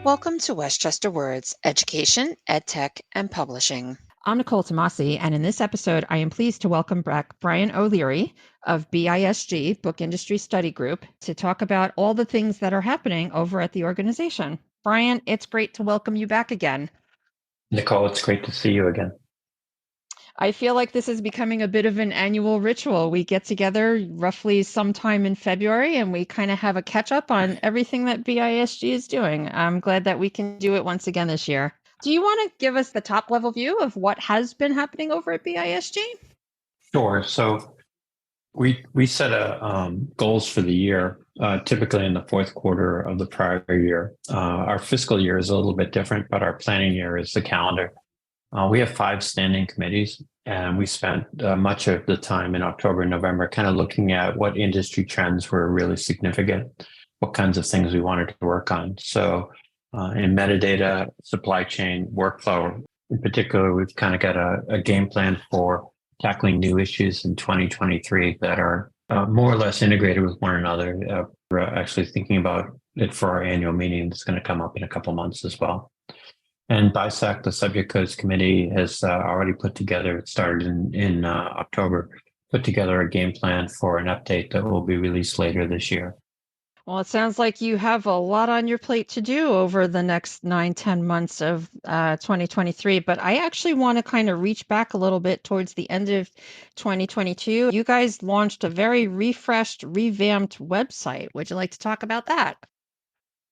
Welcome to Westchester Words, Education, EdTech, and Publishing. I'm Nicole Tomasi, and in this episode, I am pleased to welcome back Brian O'Leary of BISG, Book Industry Study Group, to talk about all the things that are happening over at the organization. Brian, it's great to welcome you back again. Nicole, it's great to see you again. I feel like this is becoming a bit of an annual ritual. We get together roughly sometime in February and we kind of have a catch up on everything that BISG is doing. I'm glad that we can do it once again this year. Do you want to give us the top level view of what has been happening over at BISG? Sure. So we set goals for the year, typically in the fourth quarter of the prior year. Our fiscal year is a little bit different, but our planning year is the calendar. We have 5 standing committees, and we spent much of the time in October and November kind of looking at what industry trends were really significant, what kinds of things we wanted to work on. So in metadata, supply chain, workflow, in particular, we've kind of got a game plan for tackling new issues in 2023 that are more or less integrated with one another. We're actually thinking about it for our annual meeting that's going to come up in a couple months as well. And BISAC, the Subject Codes Committee, has already put together, it started in October, put together a game plan for an update that will be released later this year. Well, it sounds like you have a lot on your plate to do over the next 9-10 months of 2023. But I actually want to kind of reach back a little bit towards the end of 2022. You guys launched a very refreshed, revamped website. Would you like to talk about that?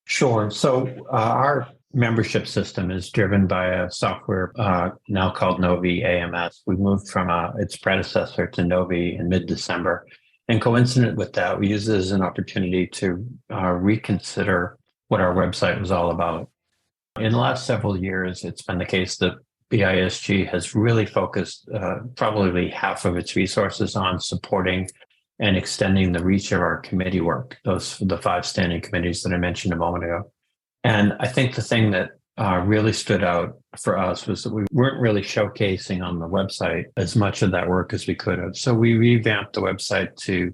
Sure. So our membership system is driven by a software now called Novi AMS. We moved from its predecessor to Novi in mid-December. And coincident with that, we used it as an opportunity to reconsider what our website was all about. In the last several years, it's been the case that BISG has really focused probably half of its resources on supporting and extending the reach of our committee work, the 5 standing committees that I mentioned a moment ago. And I think the thing that really stood out for us was that we weren't really showcasing on the website as much of that work as we could have. So we revamped the website to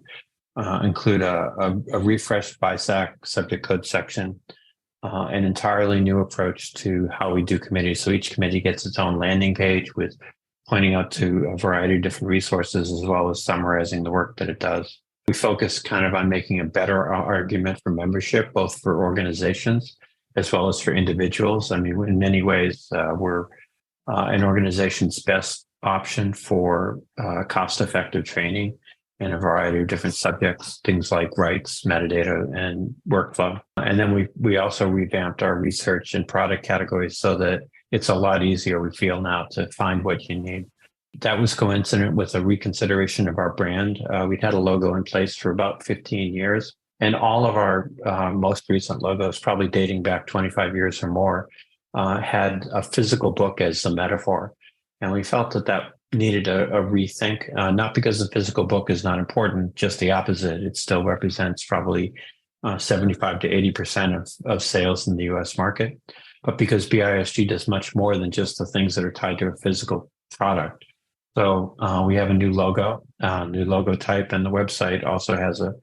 include a refreshed BISAC subject code section, an entirely new approach to how we do committees. So each committee gets its own landing page with pointing out to a variety of different resources, as well as summarizing the work that it does. We focus kind of on making a better argument for membership, both for organizations as well as for individuals. I mean, in many ways, we're an organization's best option for cost-effective training in a variety of different subjects, things like rights, metadata, and workflow. And then we also revamped our research and product categories so that it's a lot easier, we feel now, to find what you need. That was coincident with a reconsideration of our brand. We'd had a logo in place for about 15 years. And all of our most recent logos, probably dating back 25 years or more, had a physical book as the metaphor. And we felt that needed a rethink, not because the physical book is not important, just the opposite. It still represents probably 75 to 80% of sales in the US market, but because BISG does much more than just the things that are tied to a physical product. So we have a new logo type, and the website also has a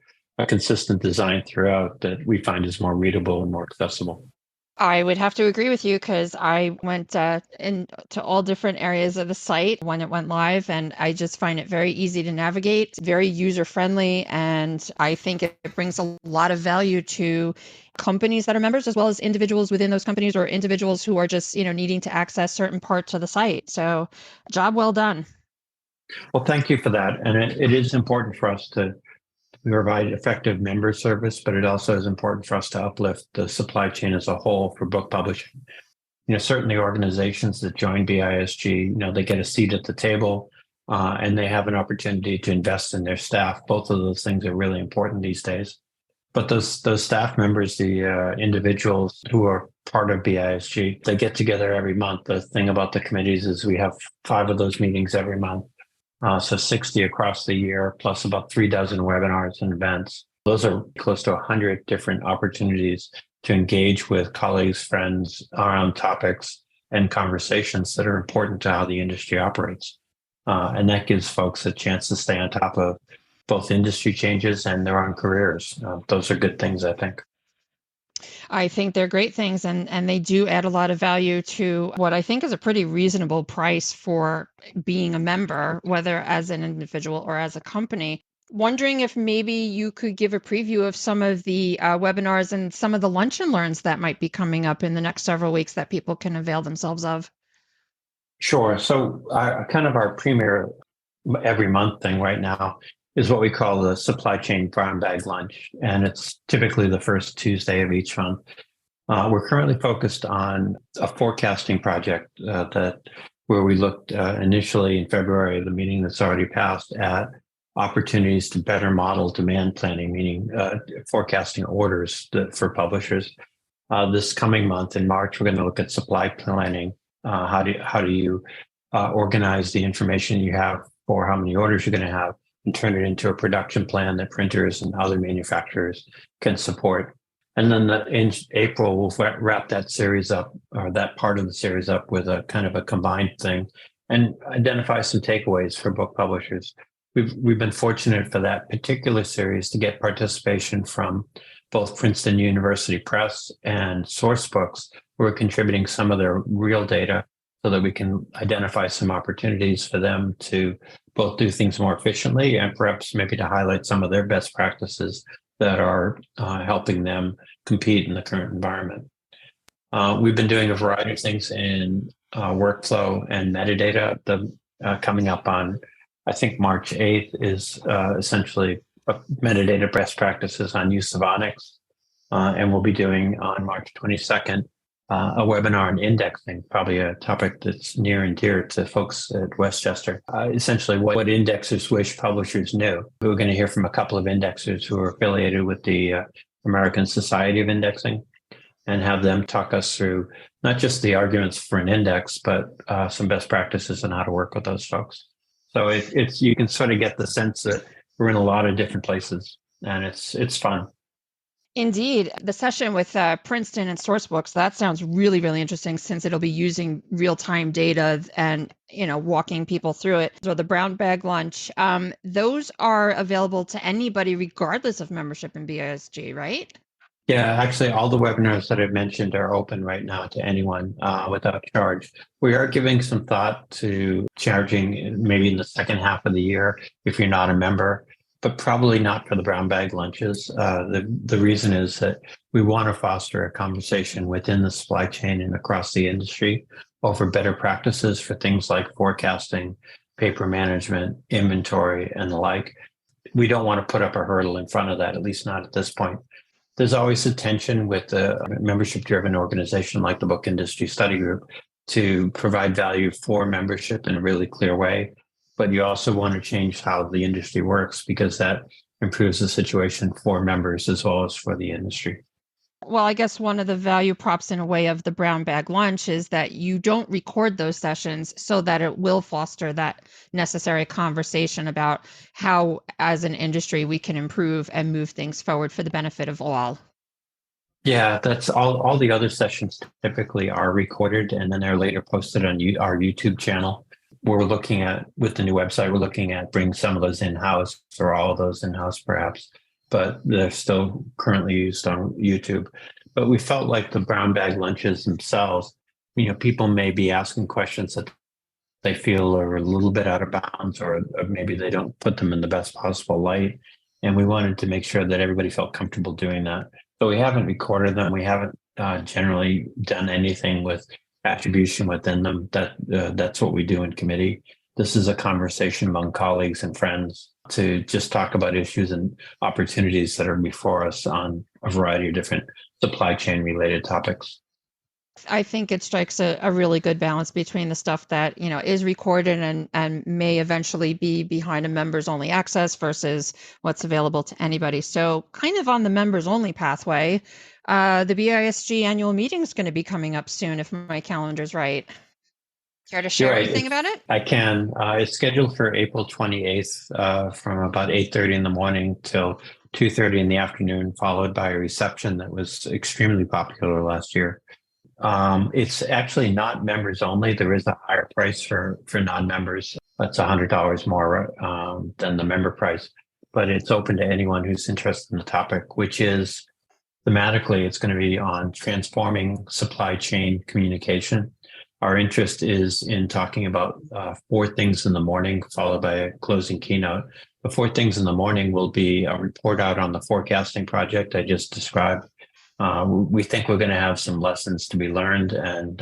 consistent design throughout that we find is more readable and more accessible. I would have to agree with you because I went into all different areas of the site when it went live, and I just find it very easy to navigate, very user-friendly, and I think it brings a lot of value to companies that are members as well as individuals within those companies or individuals who are just, needing to access certain parts of the site. So job well done. Well, thank you for that. And it is important for us to provide effective member service, but it also is important for us to uplift the supply chain as a whole for book publishing. Certainly organizations that join BISG, they get a seat at the table and they have an opportunity to invest in their staff. Both of those things are really important these days. But those staff members, the individuals who are part of BISG, they get together every month. The thing about the committees is we have 5 of those meetings every month. So 60 across the year, plus about 36 webinars and events. Those are close to 100 different opportunities to engage with colleagues, friends around topics and conversations that are important to how the industry operates. And that gives folks a chance to stay on top of both industry changes and their own careers. Those are good things, I think. I think they're great things, and they do add a lot of value to what I think is a pretty reasonable price for being a member, whether as an individual or as a company. Wondering if maybe you could give a preview of some of the webinars and some of the lunch and learns that might be coming up in the next several weeks that people can avail themselves of. Sure. So kind of our premier every month thing right now is what we call the supply chain brown bag lunch. And it's typically the first Tuesday of each month. We're currently focused on a forecasting project where we looked initially in February, the meeting that's already passed, at opportunities to better model demand planning, meaning forecasting orders for publishers. This coming month in March, we're going to look at supply planning. How do you organize the information you have for how many orders you're going to have and turn it into a production plan that printers and other manufacturers can support. And then in April, we'll wrap that series up, or that part of the series up, with a kind of a combined thing and identify some takeaways for book publishers. We've been fortunate for that particular series to get participation from both Princeton University Press and Sourcebooks, who are contributing some of their real data so that we can identify some opportunities for them to both do things more efficiently and perhaps maybe to highlight some of their best practices that are helping them compete in the current environment. We've been doing a variety of things in workflow and metadata. Coming up on, I think, March 8th is essentially metadata best practices on use of Onyx. And we'll be doing on March 22nd a webinar on indexing, probably a topic that's near and dear to folks at Westchester. Essentially, what indexers wish publishers knew. We're going to hear from a couple of indexers who are affiliated with the American Society of Indexing and have them talk us through not just the arguments for an index, but some best practices on how to work with those folks. So it's you can sort of get the sense that we're in a lot of different places, and it's fun. Indeed. The session with Princeton and Sourcebooks, that sounds really, really interesting, since it'll be using real-time data and, walking people through it. So the brown bag lunch, those are available to anybody regardless of membership in BISG, right? Yeah, actually, all the webinars that I've mentioned are open right now to anyone without charge. We are giving some thought to charging maybe in the second half of the year if you're not a member, but probably not for the brown bag lunches. The reason is that we want to foster a conversation within the supply chain and across the industry over better practices for things like forecasting, paper management, inventory, and the like. We don't want to put up a hurdle in front of that, at least not at this point. There's always a tension with a membership-driven organization like the Book Industry Study Group to provide value for membership in a really clear way. But you also want to change how the industry works, because that improves the situation for members as well as for the industry. Well, I guess one of the value props in a way of the brown bag lunch is that you don't record those sessions, so that it will foster that necessary conversation about how, as an industry, we can improve and move things forward for the benefit of all. Yeah, that's all the other sessions typically are recorded and then they're later posted on our YouTube channel. We're looking at, with the new website, we're looking at bringing some of those in-house, or all of those in-house perhaps, but they're still currently used on YouTube. But we felt like the brown bag lunches themselves, people may be asking questions that they feel are a little bit out of bounds, or maybe they don't put them in the best possible light. And we wanted to make sure that everybody felt comfortable doing that. So we haven't recorded them. We haven't generally done anything with attribution within them. That's what we do in committee. This is a conversation among colleagues and friends to just talk about issues and opportunities that are before us on a variety of different supply chain related topics. I think it strikes a really good balance between the stuff that, is recorded and may eventually be behind a members only access versus what's available to anybody. So kind of on the members only pathway, the BISG annual meeting is going to be coming up soon, if my calendar's right. Care to share anything about it? I can. It's scheduled for April 28th from about 8:30 in the morning till 2:30 in the afternoon, followed by a reception that was extremely popular last year. It's actually not members only. There is a higher price for non-members. That's $100 more than the member price, but it's open to anyone who's interested in the topic, which is Thematically, it's going to be on transforming supply chain communication. Our interest is in talking about 4 things in the morning, followed by a closing keynote. The 4 things in the morning will be a report out on the forecasting project I just described. We think we're going to have some lessons to be learned, and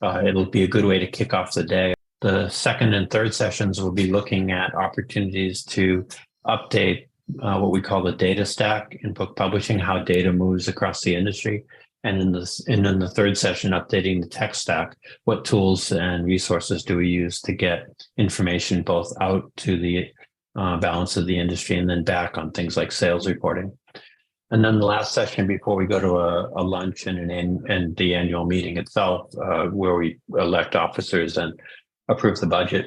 it'll be a good way to kick off the day. The second and third sessions will be looking at opportunities to update what we call the data stack in book publishing, how data moves across the industry. And in the third session, updating the tech stack, what tools and resources do we use to get information both out to the balance of the industry and then back on things like sales reporting. And then the last session before we go to a lunch and the annual meeting itself, where we elect officers and approve the budget,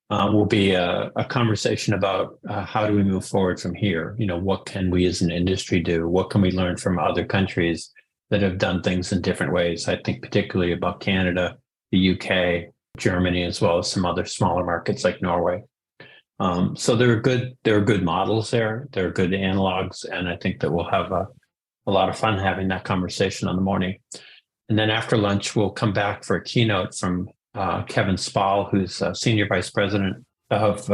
will be a conversation about how do we move forward from here? What can we as an industry do? What can we learn from other countries that have done things in different ways? I think particularly about Canada, the UK, Germany, as well as some other smaller markets like Norway. So there are good models there. There are good analogs, and I think that we'll have a lot of fun having that conversation on the morning. And then after lunch, we'll come back for a keynote from Kevin Spall, who's Senior Vice President of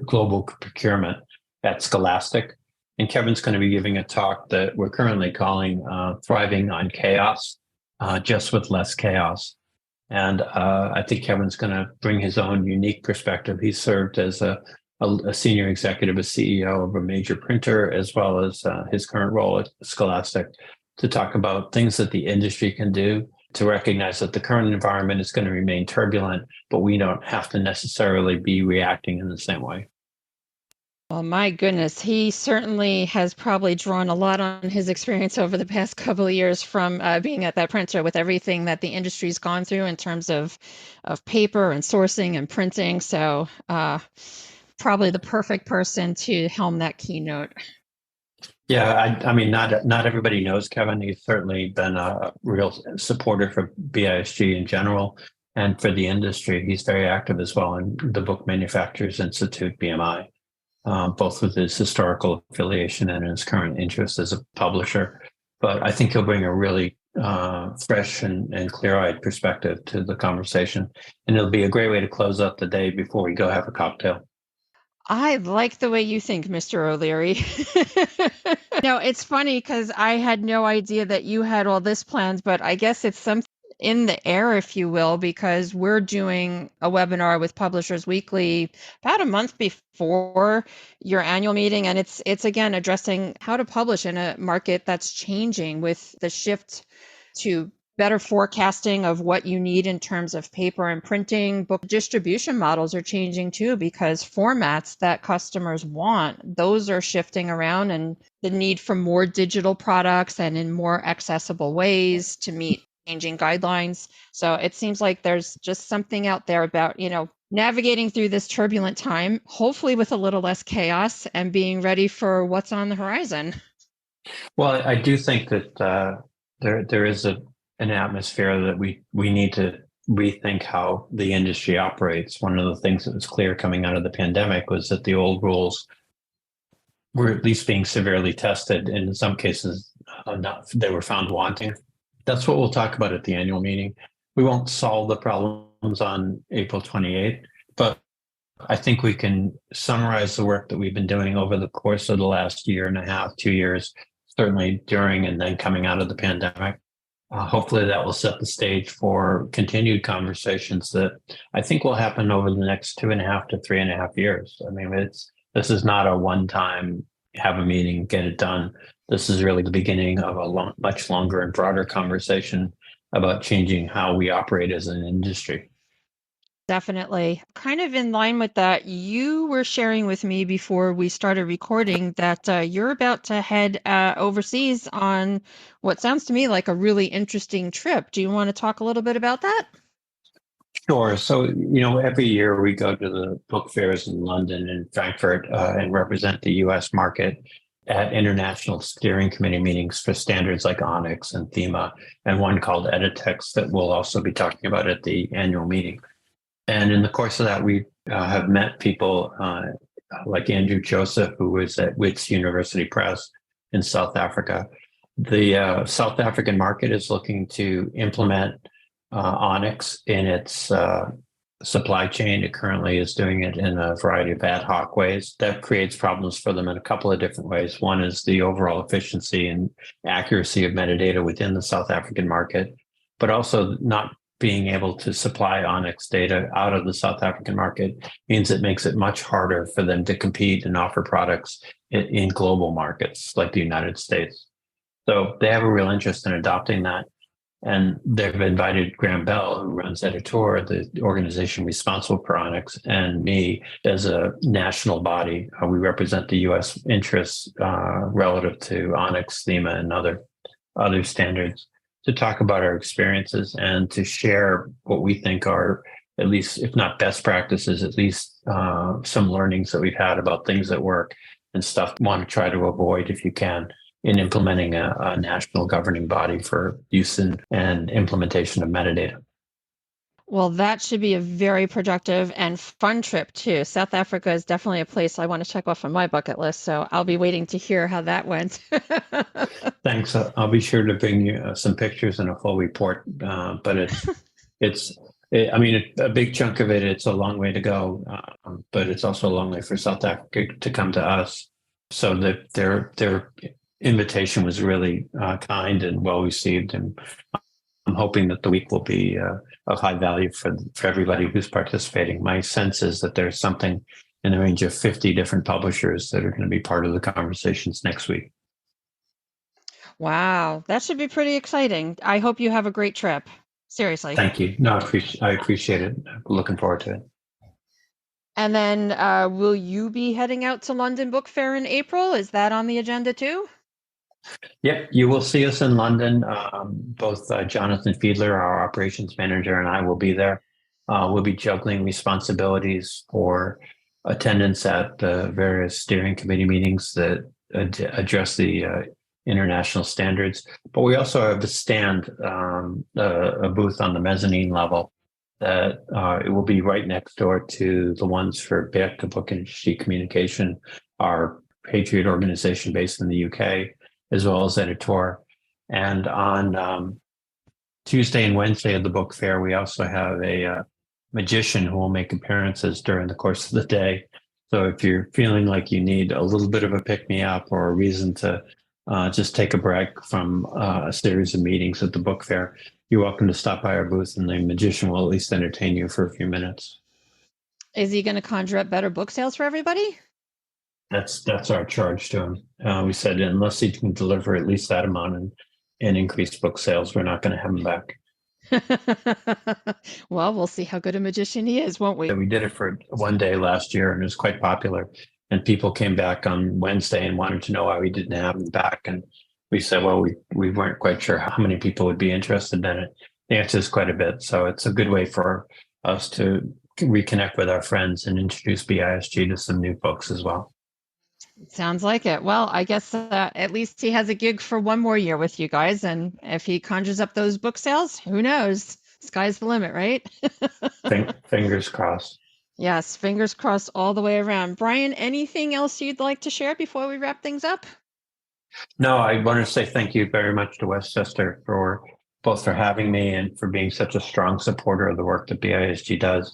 Global Procurement at Scholastic. And Kevin's going to be giving a talk that we're currently calling Thriving on Chaos, just with less chaos. And I think Kevin's going to bring his own unique perspective. He served as a senior executive, a CEO of a major printer, as well as his current role at Scholastic, to talk about things that the industry can do to recognize that the current environment is going to remain turbulent, but we don't have to necessarily be reacting in the same way. Well, my goodness, he certainly has probably drawn a lot on his experience over the past couple of years from being at that printer with everything that the industry's gone through in terms of paper and sourcing and printing. So probably the perfect person to helm that keynote. Yeah, I mean, not everybody knows Kevin. He's certainly been a real supporter for BISG in general and for the industry. He's very active as well in the Book Manufacturers Institute, BMI. Both with his historical affiliation and his current interest as a publisher. But I think he'll bring a really fresh and clear-eyed perspective to the conversation. And it'll be a great way to close out the day before we go have a cocktail. I like the way you think, Mr. O'Leary. No, it's funny because I had no idea that you had all this planned, but I guess it's something in the air, if you will, because we're doing a webinar with Publishers Weekly about a month before your annual meeting. And it's again addressing how to publish in a market that's changing with the shift to better forecasting of what you need in terms of paper and printing. Book distribution models are changing too, because formats that customers want, those are shifting around, and the need for more digital products and in more accessible ways to meet changing guidelines. So it seems like there's just something out there about, navigating through this turbulent time, hopefully with a little less chaos and being ready for what's on the horizon. Well, I do think that there is an atmosphere that we need to rethink how the industry operates. One of the things that was clear coming out of the pandemic was that the old rules were at least being severely tested, and in some cases, they were found wanting. That's what we'll talk about at the annual meeting. We won't solve the problems on April 28th, but I think we can summarize the work that we've been doing over the course of the last year and a half, 2 years, certainly during and then coming out of the pandemic. Hopefully that will set the stage for continued conversations that I think will happen over the next 2.5 to 3.5 years. I mean, this is not a one-time have a meeting, get it done. This is really the beginning of a much longer and broader conversation about changing how we operate as an industry. Definitely. Kind of in line with that, you were sharing with me before we started recording that you're about to head overseas on what sounds to me like a really interesting trip. Do you want to talk a little bit about that? Sure. So, every year we go to the book fairs in London and Frankfurt and represent the US market at international steering committee meetings for standards like Onyx and Thema, and one called Editex that we'll also be talking about at the annual meeting. And in the course of that, we have met people like Andrew Joseph, who was at Wits University Press in South Africa, The South African market is looking to implement Onyx in its supply chain. It currently is doing it in a variety of ad hoc ways. That creates problems for them in a couple of different ways. One is the overall efficiency and accuracy of metadata within the South African market, but also not being able to supply Onyx data out of the South African market means it makes it much harder for them to compete and offer products in global markets like the United States. So they have a real interest in adopting that. And they've invited Graham Bell, who runs Editor, the organization responsible for Onyx, and me as a national body. We represent the U.S. interests relative to Onyx, Thema, and other standards to talk about our experiences and to share what we think are, at least, if not best practices, at least some learnings that we've had about things that work and stuff you want to try to avoid if you can in implementing a national governing body for use and implementation of metadata. Well, that should be a very productive and fun trip too. South Africa is definitely a place I want to check off on my bucket list, so I'll be waiting to hear how that went. Thanks. I'll be sure to bring you some pictures and a full report. But I mean, a big chunk of it, it's a long way to go, but it's also a long way for South Africa to come to us. So that their invitation was really kind and well received, and I'm hoping that the week will be of high value for everybody who's participating. My sense is that there's something in the range of 50 different publishers that are going to be part of the conversations next week. Wow, that should be pretty exciting. I hope you have a great trip. Seriously. Thank you. No, I appreciate it. Looking forward to it. And then will you be heading out to London Book Fair in April? Is that on the agenda too? Yep, you will see us in London. Both Jonathan Fiedler, our operations manager, and I will be there. We'll be juggling responsibilities for attendance at the various steering committee meetings that address the international standards. But we also have a stand, a booth on the mezzanine level that it will be right next door to the ones for BISG, the Book Industry Communication, our Patriot organization based in the UK, as well as Editor. And on Tuesday and Wednesday of the book fair, we also have a magician who will make appearances during the course of the day. So if you're feeling like you need a little bit of a pick-me-up or a reason to just take a break from a series of meetings at the book fair, you're welcome to stop by our booth, and the magician will at least entertain you for a few minutes. Is he going to conjure up better book sales for everybody? That's our charge to him. We said unless he can deliver at least that amount and increase book sales, we're not going to have him back. Well, we'll see how good a magician he is, won't we? We did it for one day last year, and it was quite popular. And people came back on Wednesday and wanted to know why we didn't have him back. And we said, well, we weren't quite sure how many people would be interested in it. The answer is quite a bit. So it's a good way for us to reconnect with our friends and introduce BISG to some new folks as well. Sounds like it. Well, I guess at least he has a gig for one more year with you guys. And if he conjures up those book sales, who knows? Sky's the limit, right? Fingers crossed. Yes, fingers crossed all the way around. Brian, anything else you'd like to share before we wrap things up? No, I want to say thank you very much to Westchester for both for having me and for being such a strong supporter of the work that BISG does.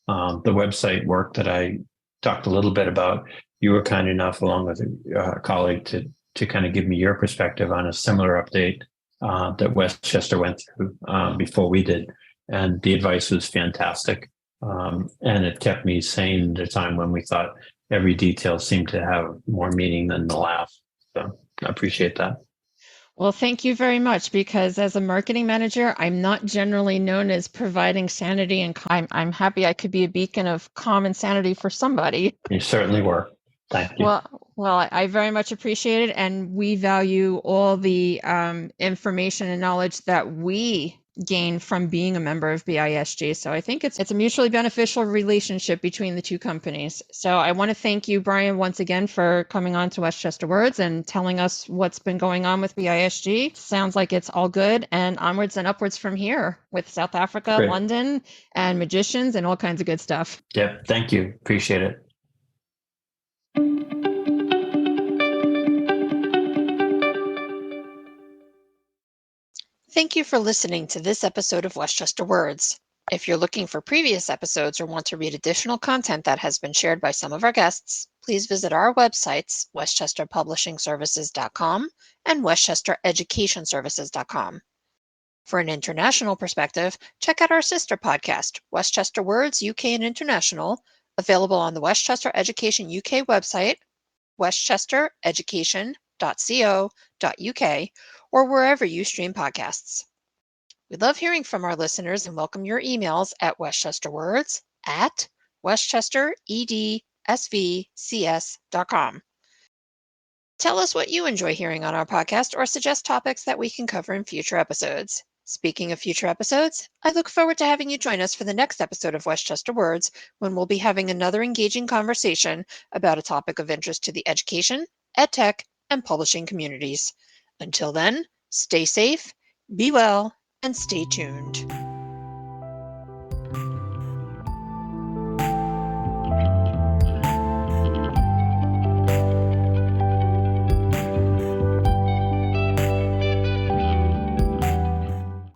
The website work that I talked a little bit about, you were kind enough, along with a colleague, to kind of give me your perspective on a similar update that Westchester went through before we did. And the advice was fantastic. And it kept me sane at a time when we thought every detail seemed to have more meaning than the last. So I appreciate that. Well, thank you very much, because as a marketing manager, I'm not generally known as providing sanity, and I'm happy I could be a beacon of calm and sanity for somebody. You certainly were. Thank you. Well, I very much appreciate it, and we value all the information and knowledge that we gain from being a member of BISG. So I think it's a mutually beneficial relationship between the two companies. So I want to thank you, Brian, once again for coming on to Westchester Words and telling us what's been going on with BISG. Sounds like it's all good, and onwards and upwards from here with South Africa, Great. London, and magicians and all kinds of good stuff. Yep. Thank you. Appreciate it. Thank you for listening to this episode of Westchester Words. If you're looking for previous episodes or want to read additional content that has been shared by some of our guests, please visit our websites, westchesterpublishingservices.com and westchestereducationservices.com. For an international perspective, check out our sister podcast, Westchester Words UK and International, available on the Westchester Education UK website, westchestereducation.co.uk, or wherever you stream podcasts. We love hearing from our listeners and welcome your emails at westchesterswords@westchesteredsvcs.com. Tell us what you enjoy hearing on our podcast or suggest topics that we can cover in future episodes. Speaking of future episodes, I look forward to having you join us for the next episode of Westchester Words, when we'll be having another engaging conversation about a topic of interest to the education, edtech, and publishing communities. Until then, stay safe, be well, and stay tuned.